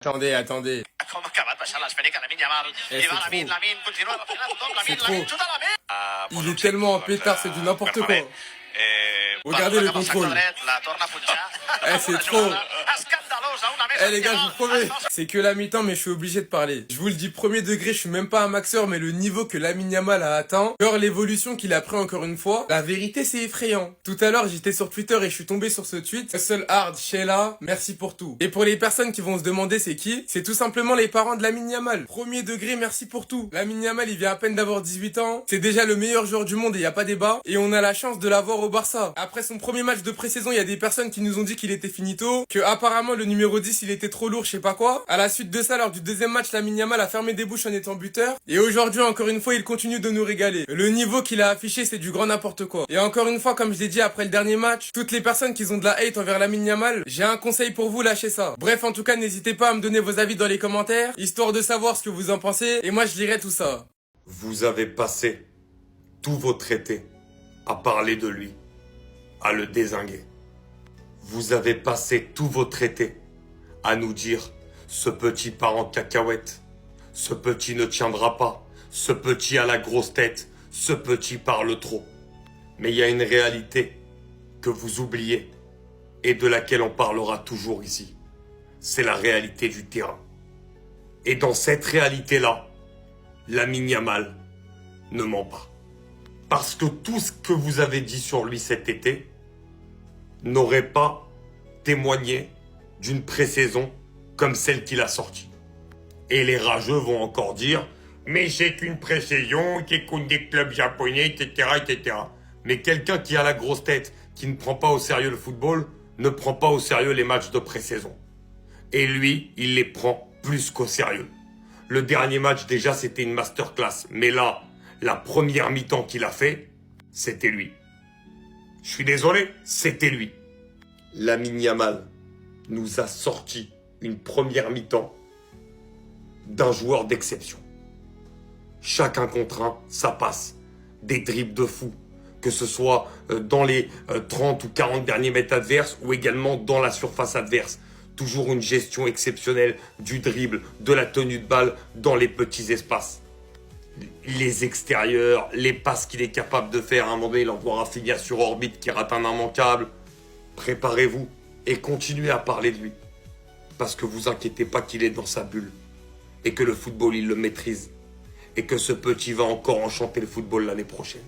Attendez, attendez. Com ha acabat baixant l'esfèrica Lamine Yamal. Eh, I c'est va trop. Lamine, continua l'afinat tothom, C'est Lamine, trop. Lamine, xuta Lamine. Il est tellement en pétard, c'est du n'importe quoi. Regardez le contrôle. La torna a punxar. Eh, c'est Una trop. jugada escandalosa, una més Eh les gars, je vous promets, escandalosa. c'est que la mi-temps, mais je suis obligé de parler. Je vous le dis premier degré, je suis même pas un maxeur, mais le niveau que Lamine Yamal a atteint, genre l'évolution qu'il a pris encore une fois, la vérité c'est effrayant. Tout à l'heure, j'étais sur Twitter et je suis tombé sur ce tweet. Seul Hard, Sheila, merci pour tout. Et pour les personnes qui vont se demander c'est qui, c'est tout simplement les parents de Lamine Yamal. Premier degré, merci pour tout. Lamine Yamal, il vient à peine d'avoir 18 ans, c'est déjà le meilleur joueur du monde et y a pas débat, et on a la chance de l'avoir au Barça. Après son premier match de pré-saison, il y a des personnes qui nous ont dit qu'il était finito, que apparemment le numéro 10 il était trop lourd, je sais pas quoi. À la suite de ça, lors du deuxième match, Lamine Yamal a fermé des bouches en étant buteur. Et aujourd'hui, encore une fois, il continue de nous régaler. Le niveau qu'il a affiché, c'est du grand n'importe quoi. Et encore une fois, comme je l'ai dit après le dernier match, toutes les personnes qui ont de la hate envers Lamine Yamal, j'ai un conseil pour vous, lâchez ça. Bref, en tout cas, n'hésitez pas à me donner vos avis dans les commentaires, histoire de savoir ce que vous en pensez, et moi je lirai tout ça. Vous avez passé tous vos traités à parler de lui, à le dézinguer. Vous avez passé tous vos traités à nous dire « ce petit part en cacahuète, ce petit ne tiendra pas, ce petit a la grosse tête, ce petit parle trop ». Mais il y a une réalité que vous oubliez et de laquelle on parlera toujours ici. C'est la réalité du terrain. Et dans cette réalité-là, Lamine Yamal ne ment pas. Parce que tout ce que vous avez dit sur lui cet été n'aurait pas témoigné d'une pré-saison comme celle qu'il a sortie. Et les rageux vont encore dire « mais c'est une pré-saison qui compte des clubs japonais, etc. etc. » Mais quelqu'un qui a la grosse tête, qui ne prend pas au sérieux le football, ne prend pas au sérieux les matchs de pré-saison. Et lui, il les prend plus qu'au sérieux. Le dernier match, déjà, c'était une masterclass. Mais là, la première mi-temps qu'il a fait, c'était lui. Je suis désolé, c'était lui. Lamine Yamal nous a sorti une première mi-temps d'un joueur d'exception. Chacun contre un, ça passe. Des dribbles de fou. Que ce soit dans les 30 ou 40 derniers mètres adverses ou également dans la surface adverse. Toujours une gestion exceptionnelle du dribble, de la tenue de balle dans les petits espaces. Les extérieurs, les passes qu'il est capable de faire. À un moment donné, il envoie Rafinha sur orbite qui rate un immanquable. Préparez-vous et continuez à parler de lui. Parce que vous inquiétez pas qu'il est dans sa bulle. Et que le football, il le maîtrise. Et que ce petit va encore enchanter le football l'année prochaine.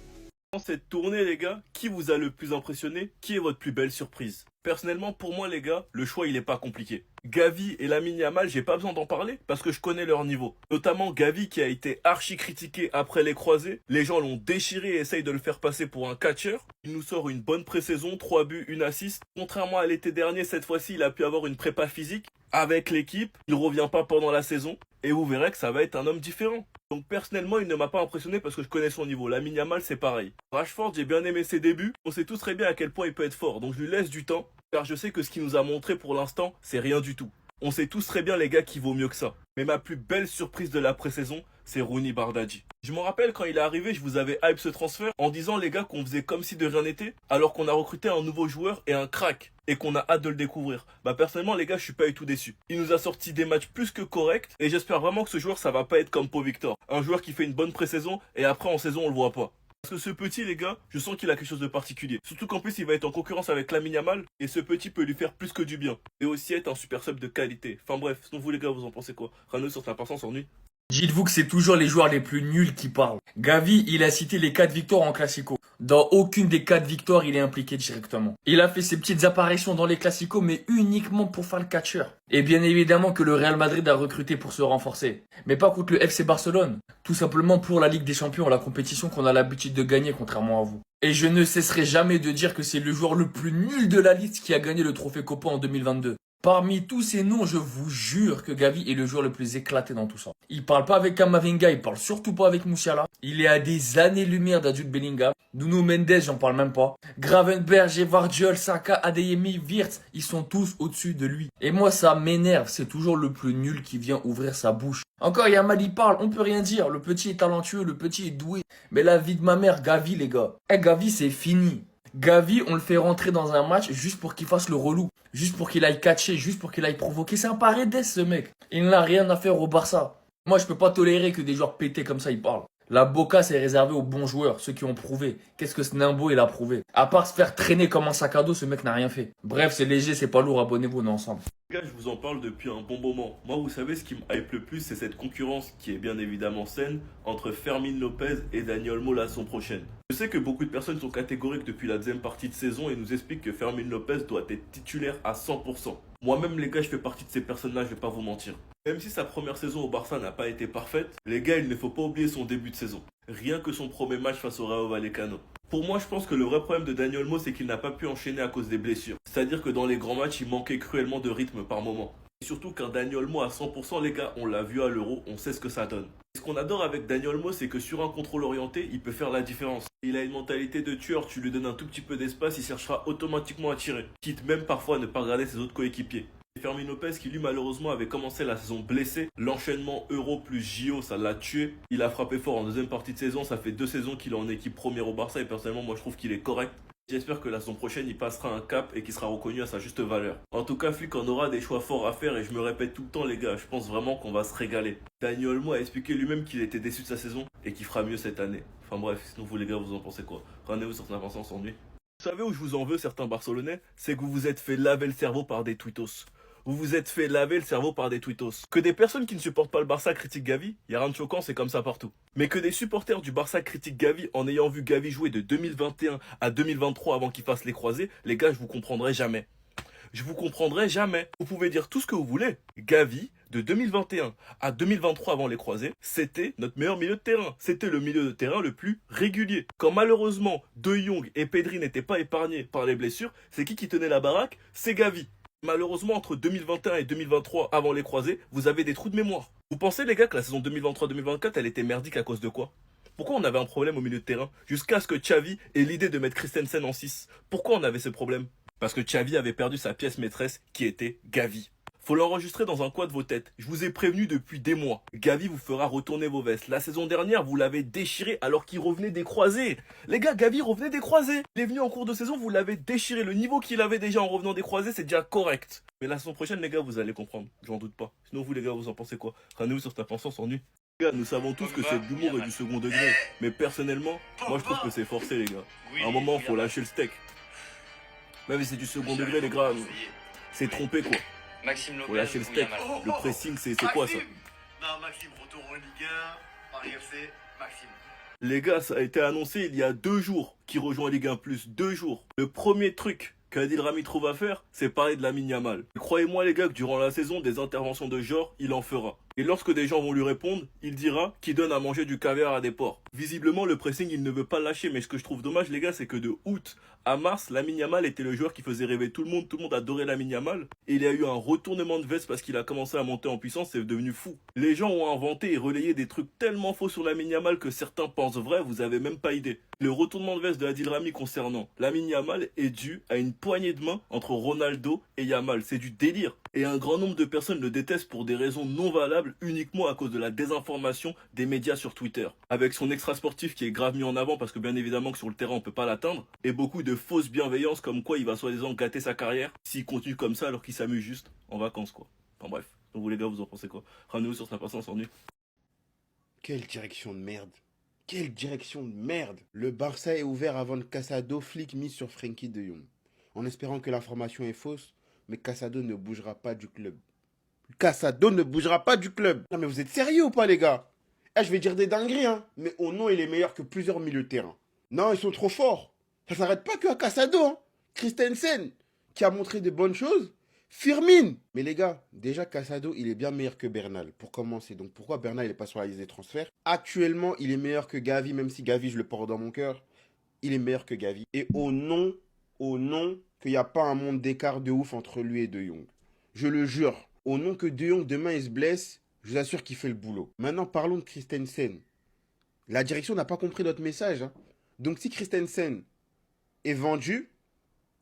Dans cette tournée, les gars, qui vous a le plus impressionné? Qui est votre plus belle surprise? Personnellement, pour moi, les gars, le choix, il est pas compliqué. Gavi et Lamine Yamal, j'ai pas besoin d'en parler parce que je connais leur niveau. Notamment Gavi qui a été archi critiqué après les croisés. Les gens l'ont déchiré et essayent de le faire passer pour un catcheur. Il nous sort une bonne pré-saison, 3 buts, 1 assist. Contrairement à l'été dernier, cette fois-ci, il a pu avoir une prépa physique avec l'équipe. Il revient pas pendant la saison. Et vous verrez que ça va être un homme différent. Donc personnellement, il ne m'a pas impressionné parce que je connais son niveau. Lamine Yamal, c'est pareil. Rashford, j'ai bien aimé ses débuts. On sait tous très bien à quel point il peut être fort. Donc je lui laisse du temps. Car je sais que ce qu'il nous a montré pour l'instant, c'est rien du tout. On sait tous très bien, les gars, qu'il vaut mieux que ça. Mais ma plus belle surprise de la pré-saison, c'est Rooney Bardghji. Je me rappelle quand il est arrivé, je vous avais hype ce transfert en disant, les gars, qu'on faisait comme si de rien n'était, alors qu'on a recruté un nouveau joueur et un crack. Et qu'on a hâte de le découvrir. Bah personnellement, les gars, je suis pas du tout déçu. Il nous a sorti des matchs plus que corrects. Et j'espère vraiment que ce joueur, ça va pas être comme Pau Victor. Un joueur qui fait une bonne pré-saison et après en saison, on le voit pas. Parce que ce petit, les gars, je sens qu'il a quelque chose de particulier. Surtout qu'en plus, il va être en concurrence avec Lamine Yamal. Et ce petit peut lui faire plus que du bien. Et aussi être un super sub de qualité. Enfin bref, sinon vous les gars, vous en pensez quoi? Rano sur l'importance s'ennuie. Dites-vous que c'est toujours les joueurs les plus nuls qui parlent. Gavi, il a cité les 4 victoires en Classico. Dans aucune des 4 victoires, il est impliqué directement. Il a fait ses petites apparitions dans les Classicos, mais uniquement pour faire le catcheur. Et bien évidemment que le Real Madrid a recruté pour se renforcer. Mais pas contre le FC Barcelone. Tout simplement pour la Ligue des Champions, la compétition qu'on a l'habitude de gagner, contrairement à vous. Et je ne cesserai jamais de dire que c'est le joueur le plus nul de la liste qui a gagné le trophée Copa en 2022. Parmi tous ces noms, je vous jure que Gavi est le joueur le plus éclaté dans tout ça. Il parle pas avec Kamavinga, il parle surtout pas avec Musiala. Il est à des années-lumière d'Jude Bellingham. Nuno Mendes, j'en parle même pas. Gravenberch, Vardiol, Saka, Adeyemi, Wirtz, ils sont tous au-dessus de lui. Et moi, ça m'énerve, c'est toujours le plus nul qui vient ouvrir sa bouche. Encore Yamal il parle, on peut rien dire. Le petit est talentueux, le petit est doué. Mais la vie de ma mère, Gavi les gars. Gavi c'est fini. Gavi, on le fait rentrer dans un match juste pour qu'il fasse le relou. Juste pour qu'il aille catcher, juste pour qu'il aille provoquer. C'est un Paredes, ce mec. Il n'a rien à faire au Barça. Moi, je peux pas tolérer que des joueurs pétés comme ça, ils parlent. La Boca, c'est réservé aux bons joueurs, ceux qui ont prouvé. Qu'est-ce que ce Nimbo, il a prouvé? À part se faire traîner comme un sac à dos, ce mec n'a rien fait. Bref, c'est léger, c'est pas lourd, abonnez-vous, on est ensemble. Les gars, je vous en parle depuis un bon moment. Moi, vous savez, ce qui me hype le plus, c'est cette concurrence qui est bien évidemment saine entre Fermin Lopez et Dani Olmo la saison prochaine. Je sais que beaucoup de personnes sont catégoriques depuis la deuxième partie de saison et nous expliquent que Fermin Lopez doit être titulaire à 100%. Moi-même, les gars, je fais partie de ces personnes-là, je vais pas vous mentir. Même si sa première saison au Barça n'a pas été parfaite, les gars, il ne faut pas oublier son début de saison. Rien que son premier match face au Rayo Vallecano. Pour moi, je pense que le vrai problème de Dani Olmo, c'est qu'il n'a pas pu enchaîner à cause des blessures. C'est-à-dire que dans les grands matchs, il manquait cruellement de rythme par moment. Et surtout qu'un Dani Olmo à 100%, les gars, on l'a vu à l'Euro, on sait ce que ça donne. Ce qu'on adore avec Dani Olmo, c'est que sur un contrôle orienté, il peut faire la différence. Il a une mentalité de tueur, tu lui donnes un tout petit peu d'espace, il cherchera automatiquement à tirer. Quitte même parfois à ne pas regarder ses autres coéquipiers. Fermin Lopez qui lui malheureusement avait commencé la saison blessé. L'enchaînement Euro plus JO ça l'a tué. Il a frappé fort en deuxième partie de saison. Ça fait 2 saisons qu'il est en équipe première au Barça et personnellement moi je trouve qu'il est correct. J'espère que la saison prochaine il passera un cap et qu'il sera reconnu à sa juste valeur. En tout cas Flick en aura des choix forts à faire et je me répète tout le temps les gars. Je pense vraiment qu'on va se régaler. Dani Olmo a expliqué lui-même qu'il était déçu de sa saison et qu'il fera mieux cette année. Enfin bref, sinon vous les gars vous en pensez quoi? Rendez-vous sur Snap sans nuit. Vous savez où je vous en veux certains Barcelonais? C'est que vous vous êtes fait laver le cerveau par des tweetos. Vous vous êtes fait laver le cerveau par des tweetos. Que des personnes qui ne supportent pas le Barça critiquent Gavi, y a rien de choquant, c'est comme ça partout. Mais que des supporters du Barça critiquent Gavi en ayant vu Gavi jouer de 2021 à 2023 avant qu'il fasse les croisés, les gars, je vous comprendrai jamais. Je vous comprendrai jamais. Vous pouvez dire tout ce que vous voulez. Gavi, de 2021 à 2023 avant les croisés, c'était notre meilleur milieu de terrain. C'était le milieu de terrain le plus régulier. Quand malheureusement De Jong et Pedri n'étaient pas épargnés par les blessures, c'est qui tenait la baraque? C'est Gavi. Malheureusement, entre 2021 et 2023, avant les croisés, vous avez des trous de mémoire. Vous pensez, les gars, que la saison 2023-2024, elle était merdique à cause de quoi? Pourquoi on avait un problème au milieu de terrain? Jusqu'à ce que Xavi ait l'idée de mettre Christensen en 6. Pourquoi on avait ce problème? Parce que Xavi avait perdu sa pièce maîtresse, qui était Gavi. Faut l'enregistrer dans un coin de vos têtes. Je vous ai prévenu depuis des mois. Gavi vous fera retourner vos vestes. La saison dernière, vous l'avez déchiré alors qu'il revenait des croisés. Les gars, Gavi revenait des croisés. Il est venu en cours de saison, vous l'avez déchiré. Le niveau qu'il avait déjà en revenant des croisés, c'est déjà correct. Mais la saison prochaine, les gars, vous allez comprendre. J'en doute pas. Sinon, vous, les gars, vous en pensez quoi? Rendez-vous sur Snap sans nuit. Les gars, nous savons tous que c'est de l'humour et du second degré. Mais personnellement, moi, je trouve que c'est forcé, les gars. À un moment, faut lâcher le steak. Même si c'est du second degré, les gars, c'est trompé, quoi. Maxime Lopez, Faut lâcher le steak. Le pressing, c'est quoi ça? Non, Maxime, retour en Ligue 1, Paris FC, Maxime. Les gars, ça a été annoncé il y a 2 jours qu'il rejoint Ligue 1 Plus. 2 jours. Le premier truc qu'Adil Rami trouve à faire, c'est parler de Lamine Yamal. Croyez-moi les gars que durant la saison, des interventions de genre, il en fera. Et lorsque des gens vont lui répondre, il dira qu'il donne à manger du caviar à des porcs. Visiblement, le pressing, il ne veut pas lâcher. Mais ce que je trouve dommage, les gars, c'est que de août à mars, Lamine Yamal était le joueur qui faisait rêver tout le monde. Tout le monde adorait Lamine Yamal. Et il y a eu un retournement de veste parce qu'il a commencé à monter en puissance. C'est devenu fou. Les gens ont inventé et relayé des trucs tellement faux sur Lamine Yamal que certains pensent vrai. Vous avez même pas idée. Le retournement de veste de Adil Rami concernant Lamine Yamal est dû à une poignée de main entre Ronaldo et Yamal. C'est du délire. Et un grand nombre de personnes le détestent pour des raisons non valables uniquement à cause de la désinformation des médias sur Twitter. Avec son extra sportif qui est grave mis en avant parce que bien évidemment que sur le terrain on peut pas l'atteindre. Et beaucoup de fausses bienveillances comme quoi il va soi-disant gâter sa carrière s'il continue comme ça alors qu'il s'amuse juste en vacances quoi. Enfin bref. Donc vous les gars vous en pensez quoi? Rendez-vous sur Snap sans nuit. Quelle direction de merde. Quelle direction de merde. Le Barça est ouvert à vendre Casado, Flick mise sur Frenkie de Jong. En espérant que l'information est fausse, mais Casado ne bougera pas du club. Casado ne bougera pas du club. Non mais vous êtes sérieux ou pas les gars? Je vais dire des dingueries hein, mais au nom il est meilleur que plusieurs milieux de terrain. Non, ils sont trop forts. Ça s'arrête pas que à Casado hein. Christensen, qui a montré de bonnes choses. Firmin. Mais les gars, déjà Casado, il est bien meilleur que Bernal, pour commencer. Donc pourquoi Bernal, il est pas sur la liste des transferts? Actuellement, il est meilleur que Gavi, même si Gavi, je le porte dans mon cœur. Il est meilleur que Gavi. Et au nom qu'il n'y a pas un monde d'écart de ouf entre lui et De Jong. Je le jure. Au nom que De Jong, demain, il se blesse, je vous assure qu'il fait le boulot. Maintenant, parlons de Christensen. La direction n'a pas compris notre message. Hein. Donc si Christensen est vendu,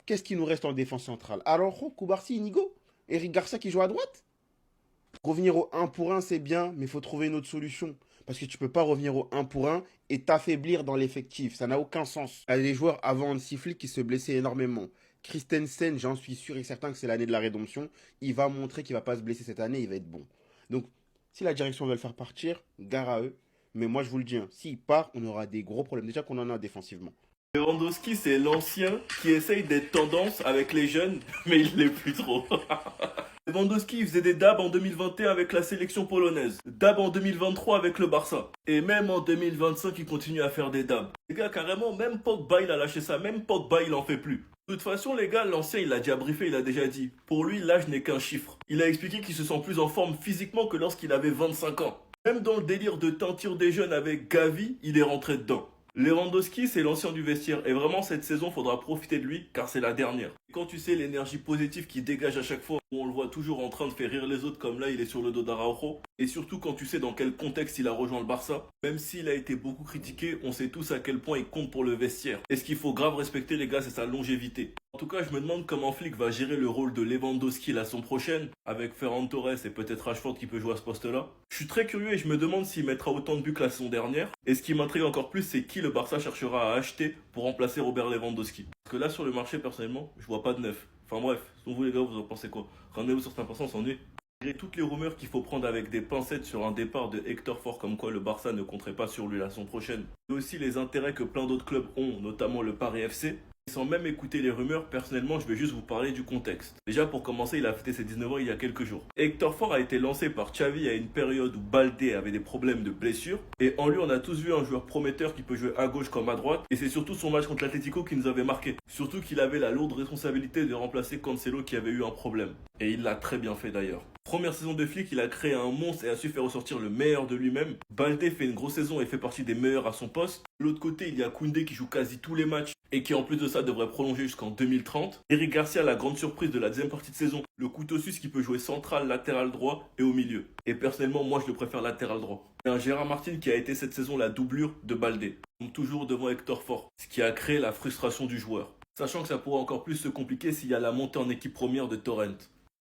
qu'est-ce qui nous reste en défense centrale? Araujo, Cubarsí, Inigo, Eric Garcia qui joue à droite. Revenir au 1 pour 1, c'est bien, mais il faut trouver une autre solution. Parce que tu peux pas revenir au 1 pour 1 et t'affaiblir dans l'effectif. Ça n'a aucun sens. Il y a des joueurs avant Hansi qui se blessaient énormément. Christensen, j'en suis sûr et certain que c'est l'année de la rédemption. Il va montrer qu'il va pas se blesser cette année, il va être bon. Donc, si la direction veut le faire partir, gare à eux. Mais moi, je vous le dis, hein, s'il part, on aura des gros problèmes. Déjà qu'on en a défensivement. Lewandowski, c'est l'ancien qui essaye d'être tendance avec les jeunes, mais il l'est plus trop. Lewandowski, il faisait des dabs en 2021 avec la sélection polonaise, dabs en 2023 avec le Barça, et même en 2025, il continue à faire des dabs. Les gars, carrément, même Pogba, il a lâché ça, même Pogba, il en fait plus. De toute façon, les gars, l'ancien, il a déjà briefé, il a déjà dit. Pour lui, l'âge n'est qu'un chiffre. Il a expliqué qu'il se sent plus en forme physiquement que lorsqu'il avait 25 ans. Même dans le délire de teinture des jeunes avec Gavi, il est rentré dedans. Lewandowski, c'est l'ancien du vestiaire. Et vraiment, cette saison, faudra profiter de lui, car c'est la dernière. Et quand tu sais l'énergie positive qu'il dégage à chaque fois, où on le voit toujours en train de faire rire les autres, comme là, il est sur le dos d'Araujo. Et surtout quand tu sais dans quel contexte il a rejoint le Barça. Même s'il a été beaucoup critiqué, on sait tous à quel point il compte pour le vestiaire. Et ce qu'il faut grave respecter, les gars, c'est sa longévité. En tout cas, je me demande comment Flick va gérer le rôle de Lewandowski la saison prochaine, avec Ferran Torres et peut-être Rashford qui peut jouer à ce poste-là. Je suis très curieux et je me demande s'il mettra autant de buts que la saison dernière. Et ce qui m'intrigue encore plus, c'est qui le Barça cherchera à acheter pour remplacer Robert Lewandowski. Parce que là, sur le marché, personnellement, je vois pas de neuf. Enfin bref, donc vous les gars, vous en pensez quoi? Rendez-vous sur certains on s'ennuie. Malgré toutes les rumeurs qu'il faut prendre avec des pincettes sur un départ de Hector Ford comme quoi le Barça ne compterait pas sur lui la saison prochaine, et aussi les intérêts que plein d'autres clubs ont, notamment le Paris FC, sans même écouter les rumeurs, personnellement, je vais juste vous parler du contexte. Déjà, pour commencer, il a fêté ses 19 ans il y a quelques jours. Hector Ford a été lancé par Xavi à une période où Baldé avait des problèmes de blessure. Et en lui, on a tous vu un joueur prometteur qui peut jouer à gauche comme à droite. Et c'est surtout son match contre l'Atlético qui nous avait marqué. Surtout qu'il avait la lourde responsabilité de remplacer Cancelo qui avait eu un problème. Et il l'a très bien fait d'ailleurs. Première saison de Flick, il a créé un monstre et a su faire ressortir le meilleur de lui-même. Baldé fait une grosse saison et fait partie des meilleurs à son poste. De l'autre côté, il y a Koundé qui joue quasi tous les matchs et qui en plus de ça devrait prolonger jusqu'en 2030. Eric Garcia, la grande surprise de la deuxième partie de saison, le couteau suisse qui peut jouer central, latéral droit et au milieu. Et personnellement, moi je le préfère latéral droit. Et un Gérard Martin qui a été cette saison la doublure de Baldé, donc toujours devant Hector Ford, ce qui a créé la frustration du joueur. Sachant que ça pourrait encore plus se compliquer s'il y a la montée en équipe première de Torrent.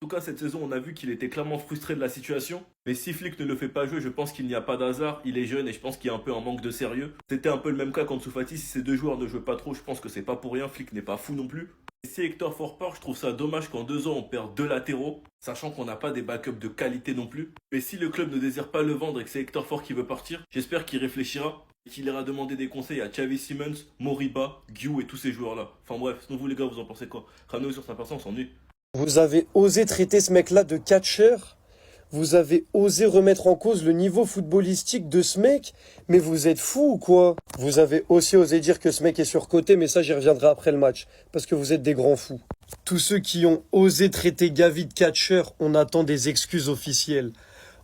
En tout cas, cette saison, on a vu qu'il était clairement frustré de la situation. Mais si Flick ne le fait pas jouer, je pense qu'il n'y a pas d'hasard. Il est jeune et je pense qu'il y a un peu un manque de sérieux. C'était un peu le même cas qu'Ansu Fati. Si ces deux joueurs ne jouaient pas trop, je pense que c'est pas pour rien. Flick n'est pas fou non plus. Et si Hector Ford part, je trouve ça dommage qu'en 2 ans, on perd 2 latéraux. Sachant qu'on n'a pas des backups de qualité non plus. Mais si le club ne désire pas le vendre et que c'est Hector Ford qui veut partir, j'espère qu'il réfléchira. Et qu'il ira demander des conseils à Xavi Simons, Moriba, Guiou et tous ces joueurs-là. Enfin bref, sinon vous les gars, vous en pensez quoi? Ramenez-vous sur 5%, on s'ennuie. Vous avez osé traiter ce mec-là de catcheur? Vous avez osé remettre en cause le niveau footballistique de ce mec? Mais vous êtes fou ou quoi? Vous avez aussi osé dire que ce mec est surcoté, mais ça j'y reviendrai après le match, parce que vous êtes des grands fous. Tous ceux qui ont osé traiter Gavi de catcheur, on attend des excuses officielles.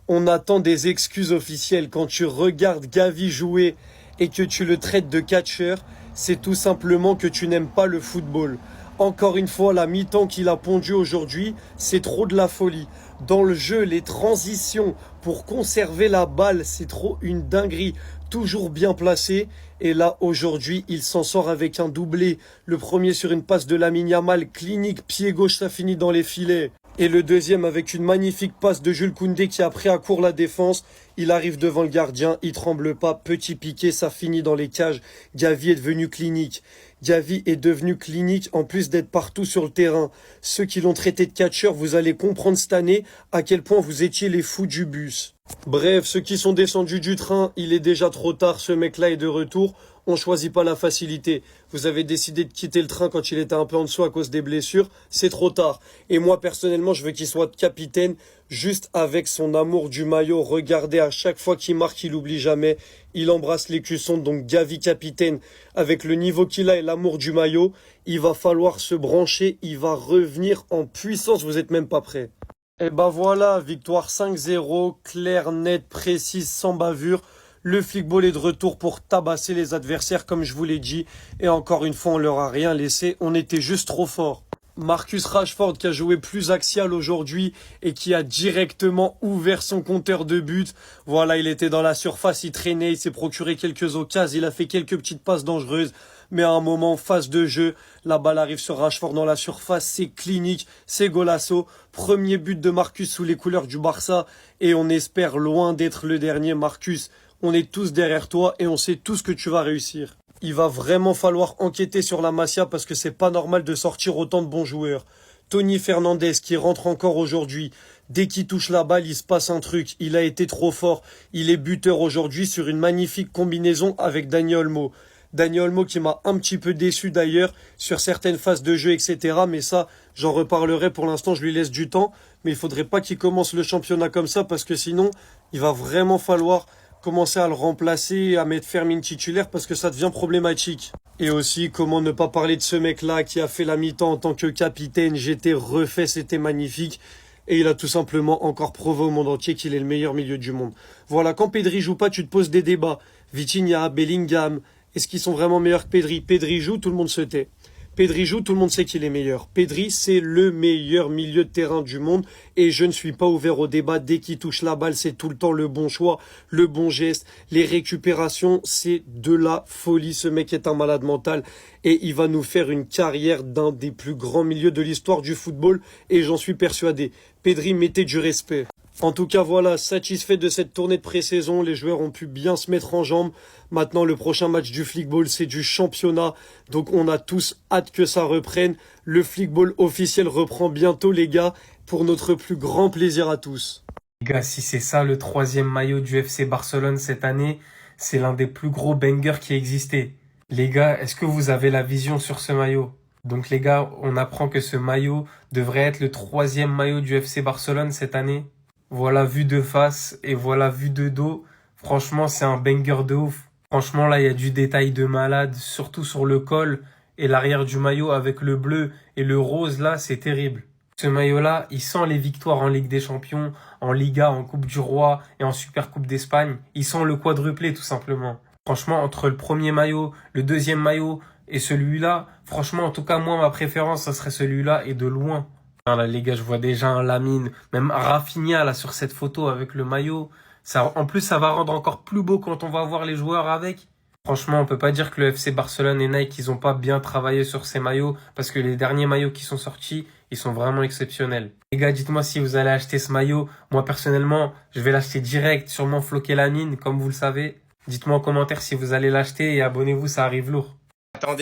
On attend des excuses officielles. Quand tu regardes Gavi jouer et que tu le traites de catcheur, c'est tout simplement que tu n'aimes pas le football. Encore une fois, la mi-temps qu'il a pondu aujourd'hui, c'est trop de la folie. Dans le jeu, les transitions pour conserver la balle, c'est trop une dinguerie. Toujours bien placé. Et là, aujourd'hui, il s'en sort avec un doublé. Le premier sur une passe de Lamine Yamal, clinique, pied gauche, ça finit dans les filets. Et le deuxième avec une magnifique passe de Jules Koundé qui a pris à court la défense. Il arrive devant le gardien, il tremble pas, petit piqué, ça finit dans les cages. Gavi est devenu clinique. Gavi est devenu clinique en plus d'être partout sur le terrain. Ceux qui l'ont traité de catcheur, vous allez comprendre cette année à quel point vous étiez les fous du bus. Bref, ceux qui sont descendus du train, il est déjà trop tard, ce mec-là est de retour. On choisit pas la facilité. Vous avez décidé de quitter le train quand il était un peu en dessous à cause des blessures. C'est trop tard. Et moi, personnellement, je veux qu'il soit capitaine juste avec son amour du maillot. Regardez, à chaque fois qu'il marque, il oublie jamais. Il embrasse l'écusson. Donc, Gavi capitaine, avec le niveau qu'il a et l'amour du maillot, il va falloir se brancher. Il va revenir en puissance. Vous êtes même pas prêts. Et ben voilà, victoire 5-0, claire, nette, précise, sans bavure. Le flickball est de retour pour tabasser les adversaires, comme je vous l'ai dit. Et encore une fois, on leur a rien laissé. On était juste trop fort. Marcus Rashford qui a joué plus axial aujourd'hui et qui a directement ouvert son compteur de buts. Voilà, il était dans la surface, il traînait, il s'est procuré quelques occasions, il a fait quelques petites passes dangereuses. Mais à un moment, phase de jeu, la balle arrive sur Rashford dans la surface, c'est clinique, c'est golasso. Premier but de Marcus sous les couleurs du Barça et on espère loin d'être le dernier. Marcus, On est tous derrière toi et on sait tous que tu vas réussir. Il va vraiment falloir enquêter sur la Masia parce que c'est pas normal de sortir autant de bons joueurs. Tony Fernandez qui rentre encore aujourd'hui. Dès qu'il touche la balle, il se passe un truc. Il a été trop fort. Il est buteur aujourd'hui sur une magnifique combinaison avec Dani Olmo. Dani Olmo qui m'a un petit peu déçu d'ailleurs sur certaines phases de jeu, etc. Mais ça, j'en reparlerai. Pour l'instant, je lui laisse du temps. Mais il faudrait pas qu'il commence le championnat comme ça parce que sinon, il va vraiment falloir commencer à le remplacer, à mettre Fermin titulaire parce que ça devient problématique. Et aussi, comment ne pas parler de ce mec-là qui a fait la mi-temps en tant que capitaine. J'étais refait, c'était magnifique. Et il a tout simplement encore prouvé au monde entier qu'il est le meilleur milieu du monde. Voilà, quand Pedri joue pas, tu te poses des débats. Vitinha, Bellingham, est-ce qu'ils sont vraiment meilleurs que Pedri? Pedri joue, tout le monde se tait. Pedri joue, tout le monde sait qu'il est meilleur. Pedri, c'est le meilleur milieu de terrain du monde et je ne suis pas ouvert au débat. Dès qu'il touche la balle, c'est tout le temps le bon choix, le bon geste. Les récupérations, c'est de la folie. Ce mec est un malade mental et il va nous faire une carrière d'un des plus grands milieux de l'histoire du football et j'en suis persuadé. Pedri, mettez du respect. En tout cas, voilà, satisfait de cette tournée de pré-saison. Les joueurs ont pu bien se mettre en jambes. Maintenant, le prochain match du Flickball, c'est du championnat. Donc, on a tous hâte que ça reprenne. Le Flickball officiel reprend bientôt, les gars, pour notre plus grand plaisir à tous. Les gars, si c'est ça le 3e maillot du FC Barcelone cette année, c'est l'un des plus gros bangers qui a existé. Les gars, est-ce que vous avez la vision sur ce maillot? Donc les gars, on apprend que ce maillot devrait être le 3e maillot du FC Barcelone cette année. Voilà vu de face et voilà vu de dos. Franchement, c'est un banger de ouf. Franchement, là, il y a du détail de malade, surtout sur le col et l'arrière du maillot avec le bleu et le rose, là, c'est terrible. Ce maillot-là, il sent les victoires en Ligue des Champions, en Liga, en Coupe du Roi et en Super Coupe d'Espagne. Il sent le quadruplé, tout simplement. Franchement, entre le premier maillot, le deuxième maillot et celui-là, franchement, en tout cas, moi, ma préférence, ça serait celui-là et de loin. Là, les gars, je vois déjà un Lamine, même Rafinha, là, sur cette photo avec le maillot. Ça, en plus, ça va rendre encore plus beau quand on va voir les joueurs avec. Franchement, on peut pas dire que le FC Barcelone et Nike, ils ont pas bien travaillé sur ces maillots, parce que les derniers maillots qui sont sortis, ils sont vraiment exceptionnels. Les gars, dites-moi si vous allez acheter ce maillot. Moi, personnellement, je vais l'acheter direct, sûrement floquer la mine, comme vous le savez. Dites-moi en commentaire si vous allez l'acheter et abonnez-vous, ça arrive lourd.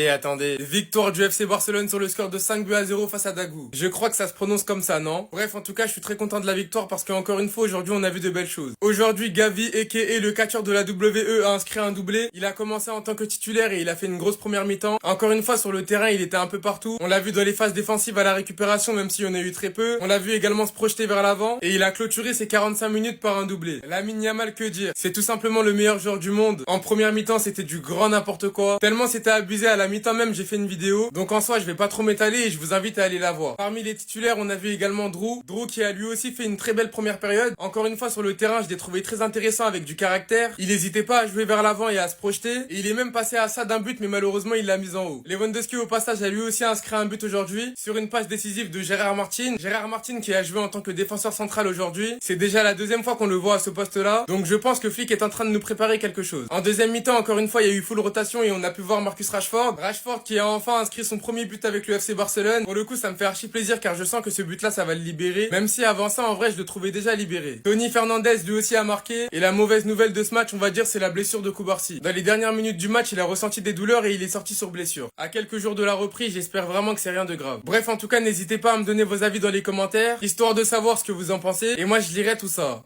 Attendez. Victoire du FC Barcelone sur le score de 5-0 face à Dagu. Je crois que ça se prononce comme ça, non? Bref, en tout cas, je suis très content de la victoire parce qu'encore une fois, aujourd'hui, on a vu de belles choses. Aujourd'hui, Gavi, a.k.a. le catcheur de la WE, a inscrit un doublé. Il a commencé en tant que titulaire et il a fait une grosse première mi-temps. Encore une fois, sur le terrain, il était un peu partout. On l'a vu dans les phases défensives à la récupération, même si on a eu très peu. On l'a vu également se projeter vers l'avant et il a clôturé ses 45 minutes par un doublé. Lamine Yamal, que dire? C'est tout simplement le meilleur joueur du monde. En première mi-temps, c'était du grand n'importe quoi. Tellement c'était abusé à la mi-temps même, j'ai fait une vidéo. Donc en soi, je vais pas trop m'étaler et je vous invite à aller la voir. Parmi les titulaires, on a vu également Drew qui a lui aussi fait une très belle première période. Encore une fois, sur le terrain, je l'ai trouvé très intéressant avec du caractère. Il hésitait pas à jouer vers l'avant et à se projeter. Et il est même passé à ça d'un but, mais malheureusement, il l'a mis en haut. Lewandowski, au passage, a lui aussi inscrit un but aujourd'hui sur une passe décisive de Gérard Martin. Gérard Martin qui a joué en tant que défenseur central aujourd'hui. C'est déjà la deuxième fois qu'on le voit à ce poste-là. Donc je pense que Flick est en train de nous préparer quelque chose. En deuxième mi-temps, encore une fois, il y a eu full rotation et on a pu voir Marcus Rashford. Rashford qui a enfin inscrit son premier but avec le FC Barcelone. Pour le coup, ça me fait archi plaisir car je sens que ce but-là, ça va le libérer. Même si avant ça, en vrai, je le trouvais déjà libéré. Tony Fernandez, lui aussi, a marqué. Et la mauvaise nouvelle de ce match, on va dire, c'est la blessure de Koubarsi. Dans les dernières minutes du match, il a ressenti des douleurs et il est sorti sur blessure. À quelques jours de la reprise, j'espère vraiment que c'est rien de grave. Bref, en tout cas, n'hésitez pas à me donner vos avis dans les commentaires, histoire de savoir ce que vous en pensez. Et moi, je lirai tout ça.